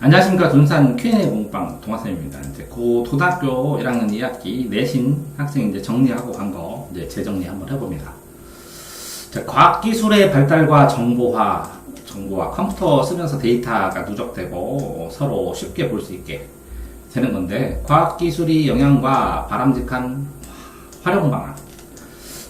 안녕하십니까. 군산 Q&A 공부방 동화쌤입니다. 이제 고등학교 1학년 2학기 내신 학생 이제 정리하고 간 거 이제 재정리 한번 해봅니다. 자, 과학기술의 발달과 정보화, 컴퓨터 쓰면서 데이터가 누적되고 서로 쉽게 볼 수 있게 되는 건데, 과학기술이 영향과 바람직한 활용 방안.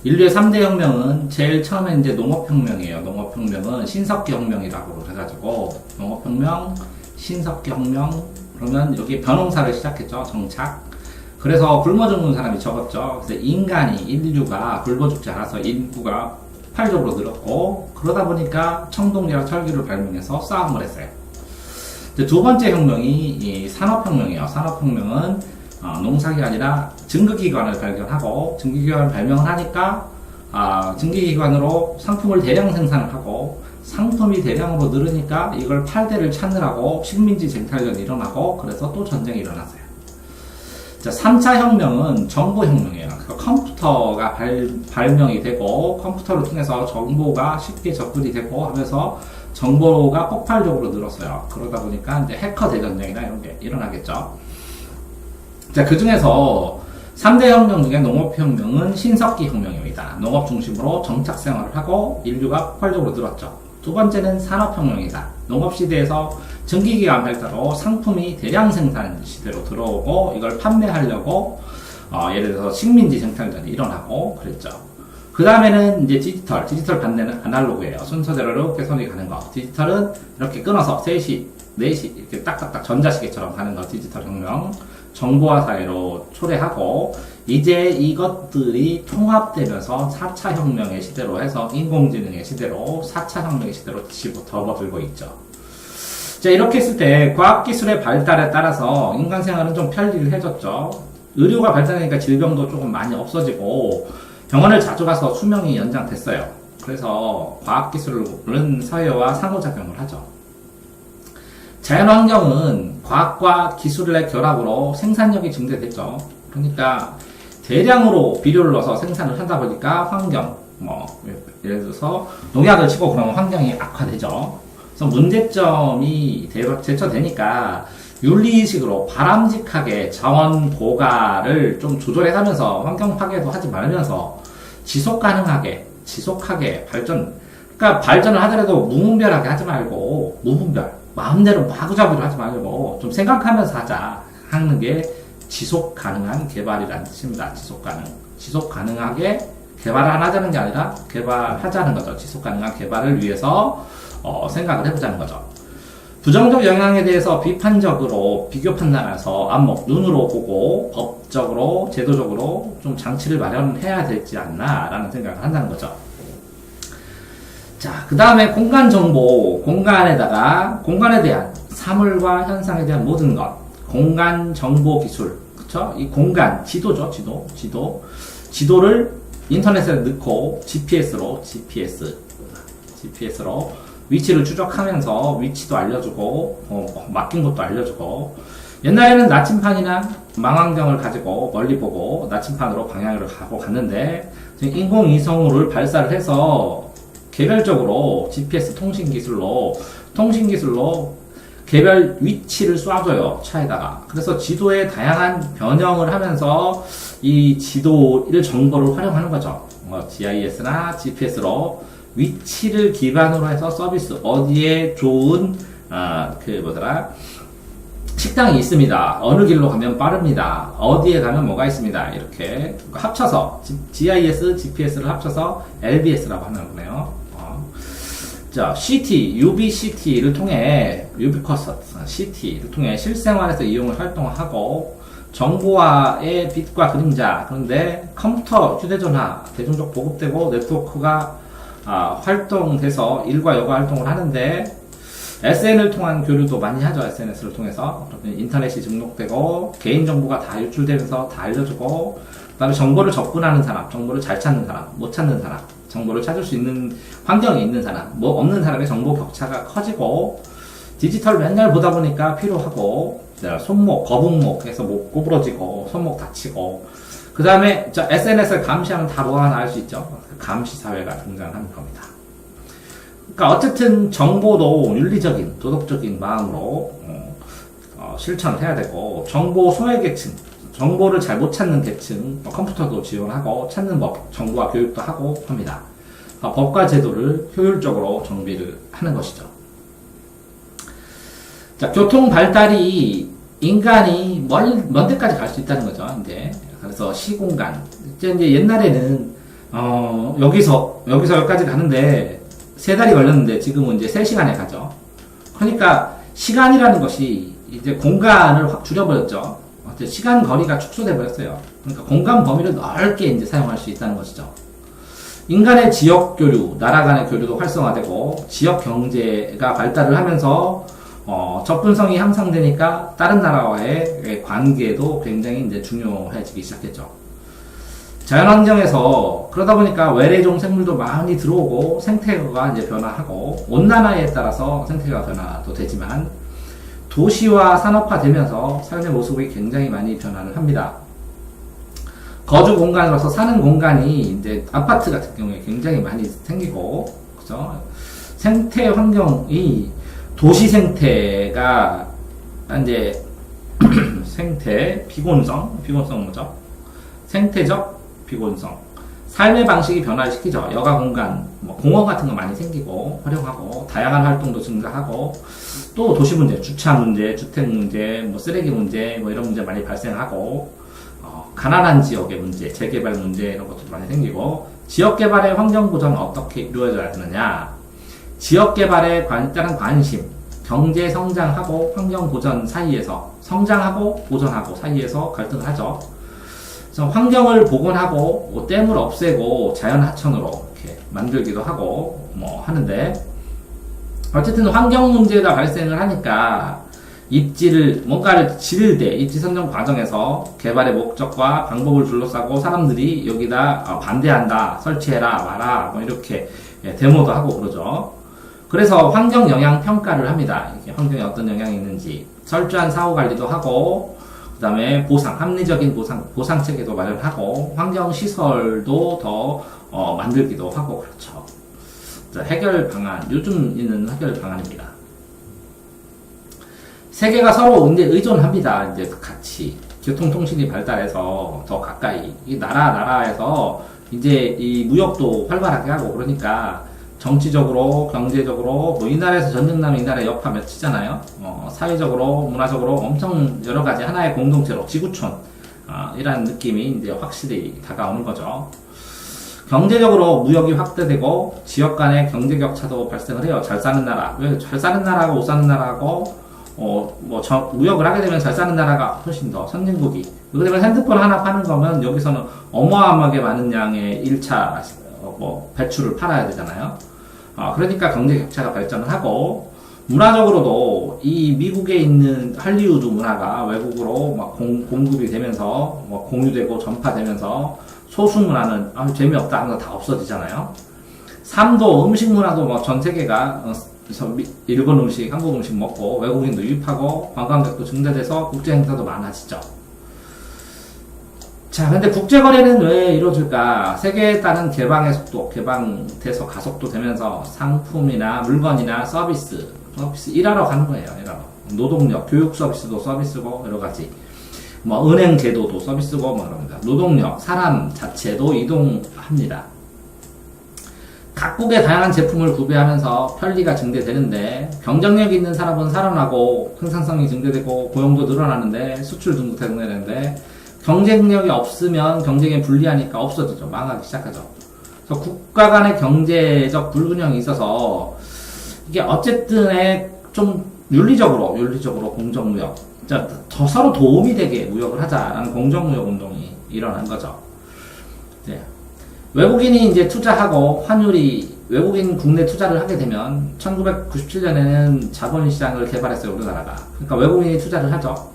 인류의 3대 혁명은 제일 처음에 이제 농업혁명이에요. 농업혁명은 신석기 혁명이라고 해가지고, 농업혁명, 신석기 혁명, 그러면 여기 벼농사를 시작했죠. 정착. 그래서 굶어 죽는 사람이 적었죠. 그래서 인류가 굶어 죽지 않아서 인구가 폭발적으로 늘었고, 그러다 보니까 청동리랑 철기를 발명해서 싸움을 했어요. 두 번째 혁명이 이 산업혁명이에요. 산업혁명은 농사가 아니라 증기기관을 발견하고, 증기기관을 발명을 하니까 증기기관으로 상품을 대량 생산을 하고, 상품이 대량으로 늘으니까 이걸 팔대를 찾느라고 식민지 쟁탈전이 일어나고, 그래서 또 전쟁이 일어났어요. 자, 3차 혁명은 정보혁명이에요. 그러니까 컴퓨터가 발명이 되고, 컴퓨터를 통해서 정보가 쉽게 접근이 되고 하면서 정보가 폭발적으로 늘었어요. 그러다 보니까 이제 해커 대전쟁이나 이런 게 일어나겠죠. 자, 그 중에서 3대 혁명 중에 농업혁명은 신석기 혁명입니다. 농업 중심으로 정착 생활을 하고 인류가 폭발적으로 늘었죠. 두 번째는 산업혁명이다. 농업시대에서 증기기관 발달로 상품이 대량 생산 시대로 들어오고, 이걸 판매하려고 예를 들어서 식민지 쟁탈전이 일어나고 그랬죠. 그 다음에는 이제 디지털 반대는 아날로그예요. 순서대로 이렇게 손이 가는 거. 디지털은 이렇게 끊어서 3시, 4시 이렇게 딱딱딱 전자시계처럼 가는 거 디지털 혁명. 정보화 사회로 초래하고, 이제 이것들이 통합되면서 4차 혁명의 시대로 해서 인공지능의 시대로 4차 혁명의 시대로 접어들고 있죠. 자, 이렇게 했을 때 과학기술의 발달에 따라서 인간 생활은 좀 편리해졌죠. 의료가 발달하니까 질병도 조금 많이 없어지고, 병원을 자주 가서 수명이 연장됐어요. 그래서 과학기술은 사회와 상호작용을 하죠. 자연환경은 과학과 기술의 결합으로 생산력이 증대됐죠. 그러니까 대량으로 비료를 넣어서 생산을 하다 보니까 환경, 예를 들어서 농약을 치고 그러면 환경이 악화되죠. 그래서 문제점이 대처되니까 윤리의식으로 바람직하게 자원 고갈을 좀 조절해가면서 환경 파괴도 하지 말면서 지속하게 발전, 그러니까 발전을 하더라도 무분별하게 하지 말고, 마음대로 마구잡이로 하지 말고 좀 생각하면서 하는 게 지속 가능한 개발이라는 뜻입니다. 지속 가능하게 개발을 안 하자는 게 아니라 개발하자는 거죠. 지속 가능한 개발을 위해서 생각을 해보자는 거죠. 부정적 영향에 대해서 비판적으로 비교 판단해서 눈으로 보고 법적으로, 제도적으로 좀 장치를 마련해야 되지 않나라는 생각을 한다는 거죠. 자, 그 다음에 공간정보, 공간에 대한 사물과 현상에 대한 모든 것, 공간정보기술, 그쵸? 이 공간, 지도죠, 지도를 인터넷에 넣고 GPS로 위치를 추적하면서 위치도 알려주고, 맡긴 곳도 알려주고, 옛날에는 나침판이나 망원경을 가지고 멀리 보고 나침판으로 방향을 갔는데, 인공위성을 발사를 해서 개별적으로 GPS 통신기술로 개별 위치를 쏴줘요, 차에다가. 그래서 지도에 다양한 변형을 하면서 이 지도를 정보를 활용하는 거죠. GIS나 GPS로 위치를 기반으로 해서 서비스, 어디에 좋은, 식당이 있습니다. 어느 길로 가면 빠릅니다. 어디에 가면 뭐가 있습니다. 이렇게 합쳐서, GIS, GPS를 합쳐서 LBS라고 하는 거네요. 자, UBCT를 통해, CT를 통해 실생활에서 활동을 하고, 정보화의 빛과 그림자, 그런데 컴퓨터, 휴대전화, 대중적 보급되고, 네트워크가 활동돼서 일과 여가 활동을 하는데, SNS를 통한 교류도 많이 하죠. SNS를 통해서. 인터넷이 등록되고, 개인정보가 다 유출되면서 다 알려주고, 그 다음에 정보를 접근하는 사람, 정보를 잘 찾는 사람, 못 찾는 사람, 정보를 찾을 수 있는 환경이 있는 사람, 없는 사람의 정보 격차가 커지고, 디지털 맨날 보다 보니까 피로하고, 손목, 거북목에서 목 구부러지고, 손목 다치고, 그 다음에 SNS를 감시하면 다 뭐 하나 알 수 있죠. 감시사회가 등장하는 겁니다. 그러니까 어쨌든 정보도 윤리적인, 도덕적인 마음으로 실천을 해야 되고, 정보 소외계층, 정보를 잘 못 찾는 계층, 컴퓨터도 지원하고 찾는 법, 정보화 교육도 하고 합니다. 법과 제도를 효율적으로 정비를 하는 것이죠. 자, 교통 발달이 인간이 먼 데까지 갈 수 있다는 거죠. 이제 그래서 시공간. 이제 옛날에는 여기서 여기까지 가는데 3달이 걸렸는데 지금은 이제 3시간에 가죠. 그러니까 시간이라는 것이 이제 공간을 확 줄여버렸죠. 시간 거리가 축소돼 버렸어요. 그러니까 공간 범위를 넓게 이제 사용할 수 있다는 것이죠. 인간의 지역 교류, 나라 간의 교류도 활성화되고 지역 경제가 발달을 하면서 접근성이 향상되니까 다른 나라와의 관계도 굉장히 이제 중요해지기 시작했죠. 자연환경에서 그러다 보니까 외래종 생물도 많이 들어오고 생태가 이제 변화하고 온난화에 따라서 생태가 변화도 되지만 도시와 산업화되면서 삶의 모습이 굉장히 많이 변화를 합니다. 거주 공간으로서 사는 공간이 이제 아파트 같은 경우에 굉장히 많이 생기고, 그죠? 생태 환경이 도시 생태가 이제 생태 비곤성 뭐죠? 생태적 비곤성. 삶의 방식이 변화를 시키죠. 여가 공간, 공원 같은 거 많이 생기고 활용하고 다양한 활동도 증가하고 또 도시 문제, 주차 문제, 주택 문제, 쓰레기 문제, 이런 문제 많이 발생하고 가난한 지역의 문제, 재개발 문제 이런 것도 많이 생기고 지역 개발의 환경 보전은 어떻게 이루어져야 되느냐? 지역 개발에 따른 관심, 경제 성장하고 환경 보전 사이에서 성장하고 보전하고 사이에서 갈등을 하죠. 그래서 환경을 복원하고 댐을 없애고 자연 하천으로 이렇게 만들기도 하고 하는데 어쨌든 환경 문제가 발생을 하니까 뭔가를 지을 때 입지 선정 과정에서 개발의 목적과 방법을 둘러싸고 사람들이 여기다 반대한다, 설치해라, 마라, 이렇게 데모도 하고 그러죠. 그래서 환경 영향 평가를 합니다. 이게 환경에 어떤 영향이 있는지 철저한 사후 관리도 하고, 그 다음에 합리적인 보상 체계도 마련하고, 환경 시설도 더 만들기도 하고 그렇죠. 자, 해결 방안, 요즘 있는 해결 방안입니다. 세계가 서로 이제 의존합니다. 이제 같이 교통통신이 발달해서 더 가까이 이 나라에서 이제 이 무역도 활발하게 하고 그러니까 정치적으로, 경제적으로 이 나라에서 전쟁 나면 이 나라에 여파 미치잖아요. 사회적으로, 문화적으로 엄청 여러 가지 하나의 공동체로 지구촌 이라는 느낌이 이제 확실히 다가오는 거죠. 경제적으로 무역이 확대되고 지역 간의 경제 격차도 발생을 해요. 잘 사는 나라, 왜 잘 사는 나라하고 못 사는 나라하고 무역을 하게 되면 잘 사는 나라가 훨씬 더 선진국이. 그러면 핸드폰 하나 파는 거면 여기서는 어마어마하게 많은 양의 1차 배출을 팔아야 되잖아요. 그러니까 경제 격차가 발전을 하고, 문화적으로도 이 미국에 있는 할리우드 문화가 외국으로 공급이 되면서 공유되고 전파되면서 소수 문화는 재미없다 하면서 다 없어지잖아요. 삶도 음식 문화도 전 세계가 그래서 일본 음식, 한국 음식 먹고 외국인도 유입하고 관광객도 증대돼서 국제 행사도 많아지죠. 자, 근데 국제 거래는 왜 이루어질까? 세계에 따른 개방의 속도, 개방돼서 가속도 되면서 상품이나 물건이나 서비스 일하러 가는 거예요. 일하러. 노동력, 교육 서비스도 서비스고 여러 가지. 은행 제도도 서비스고 그럽니다. 노동력, 사람 자체도 이동합니다. 각국의 다양한 제품을 구비하면서 편리가 증대되는데 경쟁력 있는 산업은 살아나고 생산성이 증대되고 고용도 늘어나는데 수출 등도 되는데 경쟁력이 없으면 경쟁에 불리하니까 없어지죠. 망하기 시작하죠. 그래서 국가 간의 경제적 불균형이 있어서 이게 어쨌든 좀 윤리적으로 공정무역, 서로 도움이 되게 무역을 하자라는 공정무역 운동이 일어난 거죠. 네. 외국인이 이제 투자하고 외국인 국내 투자를 하게 되면 1997년에는 자본시장을 개발했어요, 우리나라가. 그러니까 외국인이 투자를 하죠.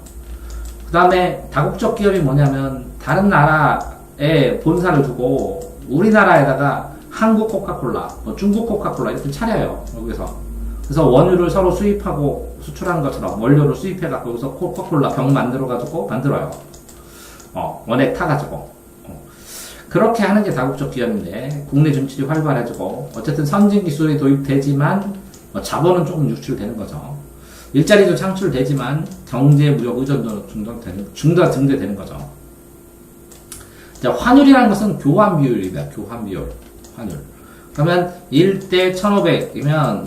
그 다음에 다국적 기업이 뭐냐면 다른 나라에 본사를 두고 우리나라에다가 한국 코카콜라, 중국 코카콜라 이렇게 차려요, 여기서. 그래서 원유를 서로 수입하고 수출하는 것처럼 원료를 수입해갖고 여기서 코카콜라 병 만들어요. 원액 타가지고. 그렇게 하는 게 다국적 기업인데 국내 진출이 활발해지고 어쨌든 선진 기술이 도입되지만 자본은 조금 유출되는 거죠. 일자리도 창출되지만 경제 무역 의존도 증대되는 거죠. 자, 환율이라는 것은 교환 비율입니다. 교환 비율. 환율. 그러면 1대 1500이면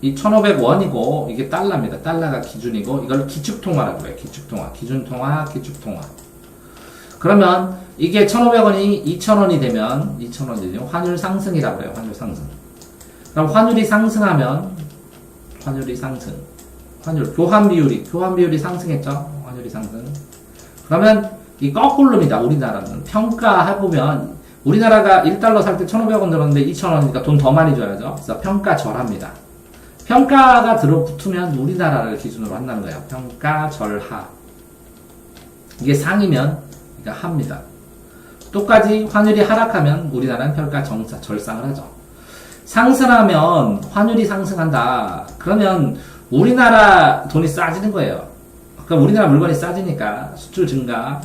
이 1500원이고 이게 달러입니다. 달러가 기준이고 이걸 기축통화라고 해요. 기축통화. 기준통화, 기축통화. 그러면 이게 1500원이 2000원이 되면 환율 상승이라고 해요. 환율 상승. 그럼 환율이 상승하면 교환 비율이 상승했죠. 환율이 상승. 그러면 이 거꾸로입니다. 우리나라는 평가해보면 우리나라가 1달러 살 때 1,500원 들었는데 2,000원이니까 돈 더 많이 줘야죠. 그래서 평가절하입니다. 평가가 들어붙으면 우리나라를 기준으로 한다는 거예요. 평가절하. 이게 상이면 그러니까 합니다. 똑같이 환율이 하락하면 우리나라는 절상을 하죠. 상승하면 환율이 상승한다. 그러면 우리나라 돈이 싸지는 거예요. 그럼 우리나라 물건이 싸지니까 수출 증가.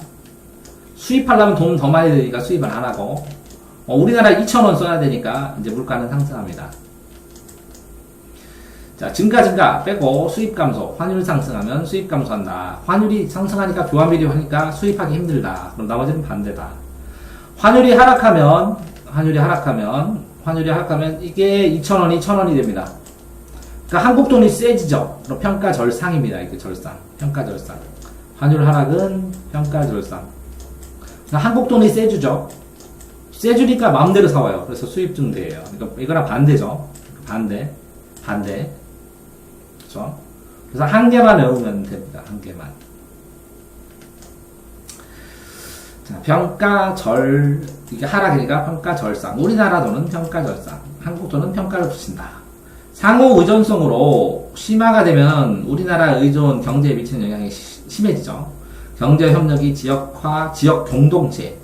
수입하려면 돈 더 많이 드니까 수입을 안 하고, 우리나라 2,000원 써야 되니까 이제 물가는 상승합니다. 자, 증가 빼고 수입 감소. 환율 상승하면 수입 감소한다. 환율이 상승하니까 교환비율이 하니까 수입하기 힘들다. 그럼 나머지는 반대다. 환율이 하락하면 이게 2,000원이 1,000원이 됩니다. 그러니까 한국 돈이 세지죠. 그럼 평가절상입니다. 이게 절상. 평가절상. 환율 하락은 평가절상. 그러니까 한국 돈이 세주죠. 세주니까 마음대로 사와요. 그래서 수입 증대예요. 그러니까 이거랑 반대죠. 반대. 그렇죠? 그래서 한 개만 외우면 됩니다. 한 개만. 자, 평가절, 이게 하락이니까 평가절상. 우리나라 돈은 평가절상. 한국 돈은 평가를 붙인다. 상호 의존성으로 심화가 되면 우리나라 의존 경제에 미치는 영향이 심해지죠. 경제 협력이 지역화, 지역 공동체,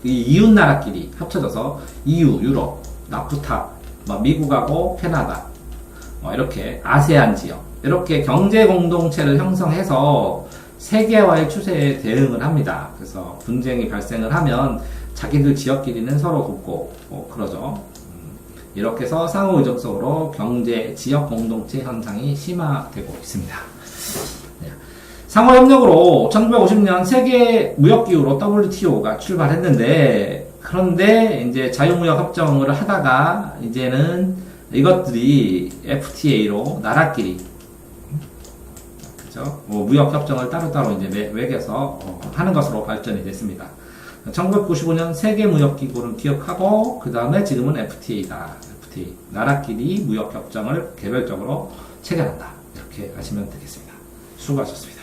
이 이웃나라끼리 합쳐져서 EU, 유럽, 나프타, 미국하고 캐나다, 이렇게 아세안 지역, 이렇게 경제 공동체를 형성해서 세계화의 추세에 대응을 합니다. 그래서 분쟁이 발생을 하면 자기들 지역끼리는 서로 돕고 그러죠. 이렇게 해서 상호 의존성으로 경제, 지역 공동체 현상이 심화되고 있습니다. 상호 협력으로 1950년 세계 무역기구로 WTO가 출발했는데, 그런데 이제 자유무역 협정을 하다가 이제는 이것들이 FTA로 나라끼리, 그죠? 무역 협정을 따로따로 이제 매겨서 하는 것으로 발전이 됐습니다. 1995년 세계 무역기구를 기억하고 그 다음에 지금은 FTA다. FTA. 나라끼리 무역 협정을 개별적으로 체결한다. 이렇게 아시면 되겠습니다. 수고하셨습니다.